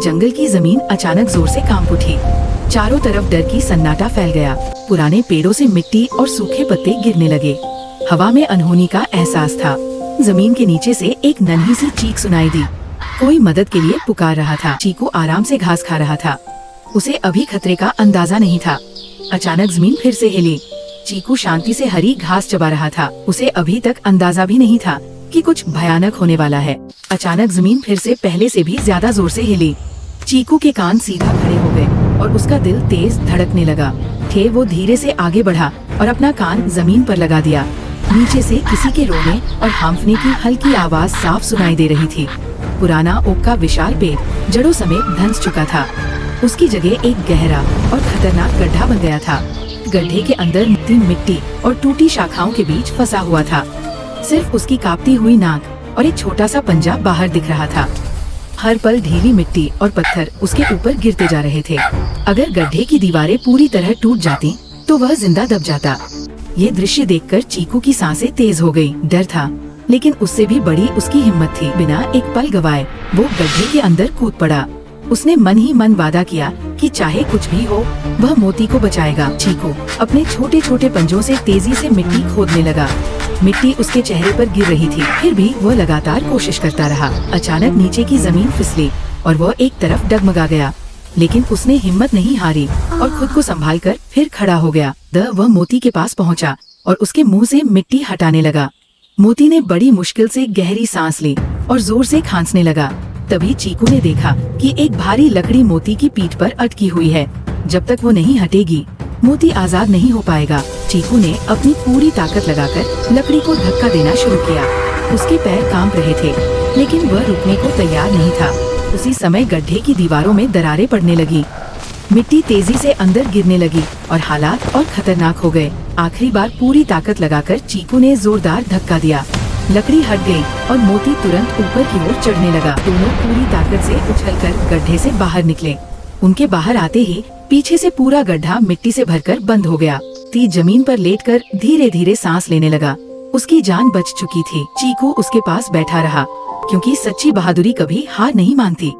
जंगल की जमीन अचानक जोर से कांप उठी। चारों तरफ डर की सन्नाटा फैल गया। पुराने पेड़ों से मिट्टी और सूखे पत्ते गिरने लगे। हवा में अनहोनी का एहसास था। जमीन के नीचे से एक नन्ही सी चीख सुनाई दी। कोई मदद के लिए पुकार रहा था। चीकू आराम से घास खा रहा था। उसे अभी खतरे का अंदाजा नहीं था। अचानक जमीन फिर से हिली। चीकू शांति से हरी घास चबा रहा था। उसे अभी तक अंदाजा भी नहीं था कि कुछ भयानक होने वाला है। अचानक जमीन फिर से पहले से भी ज्यादा जोर से हिली। चीकू के कान सीधा खड़े हो गए और उसका दिल तेज धड़कने लगा। वो धीरे से आगे बढ़ा और अपना कान जमीन पर लगा दिया। नीचे से किसी के रोने और हांफने की हल्की आवाज साफ सुनाई दे रही थी। पुराना ओक का विशाल पेड़ जड़ों समेत धंस चुका था। उसकी जगह एक गहरा और खतरनाक गड्ढा बन गया था। गड्ढे के अंदर मिट्टी और टूटी शाखाओं के बीच फंसा हुआ था। सिर्फ उसकी कांपती हुई नाक और एक छोटा सा पंजा बाहर दिख रहा था। हर पल ढीली मिट्टी और पत्थर उसके ऊपर गिरते जा रहे थे। अगर गड्ढे की दीवारें पूरी तरह टूट जाती तो वह जिंदा दब जाता। ये दृश्य देखकर चीकू की सांसें तेज हो गई। डर था, लेकिन उससे भी बड़ी उसकी हिम्मत थी। बिना एक पल गवाए वो गड्ढे के अंदर कूद पड़ा। उसने मन ही मन वादा किया कि चाहे कुछ भी हो वह मोती को बचाएगा। चीकू अपने छोटे छोटे पंजों से तेजी से मिट्टी खोदने लगा। मिट्टी उसके चेहरे पर गिर रही थी, फिर भी वह लगातार कोशिश करता रहा। अचानक नीचे की जमीन फिसली और वह एक तरफ डगमगा गया, लेकिन उसने हिम्मत नहीं हारी और खुद को संभालकर फिर खड़ा हो गया। वह मोती के पास पहुंचा और उसके मुंह से मिट्टी हटाने लगा। मोती ने बड़ी मुश्किल से गहरी सांस ली और जोर से खांसने लगा। तभी चीकू ने देखा कि एक भारी लकड़ी मोती की पीठ पर अटकी हुई है। जब तक वो नहीं हटेगी मोती आजाद नहीं हो पाएगा। चीकू ने अपनी पूरी ताकत लगाकर लकड़ी को धक्का देना शुरू किया। उसके पैर कांप रहे थे, लेकिन वह रुकने को तैयार नहीं था। उसी समय गड्ढे की दीवारों में दरारें पड़ने लगी। मिट्टी तेजी से अंदर गिरने लगी और हालात और खतरनाक हो गए। आखिरी बार पूरी ताकत लगाकर चीकू ने जोरदार धक्का दिया। लकड़ी हट गई और मोती तुरंत ऊपर की ओर चढ़ने लगा। दोनों पूरी ताकत से उछलकर गड्ढे से बाहर निकले। उनके बाहर आते ही पीछे से पूरा गड्ढा मिट्टी से भरकर बंद हो गया। ती जमीन पर लेटकर धीरे धीरे सांस लेने लगा। उसकी जान बच चुकी थी। चीकू उसके पास बैठा रहा, क्योंकि सच्ची बहादुरी कभी हार नहीं मानती।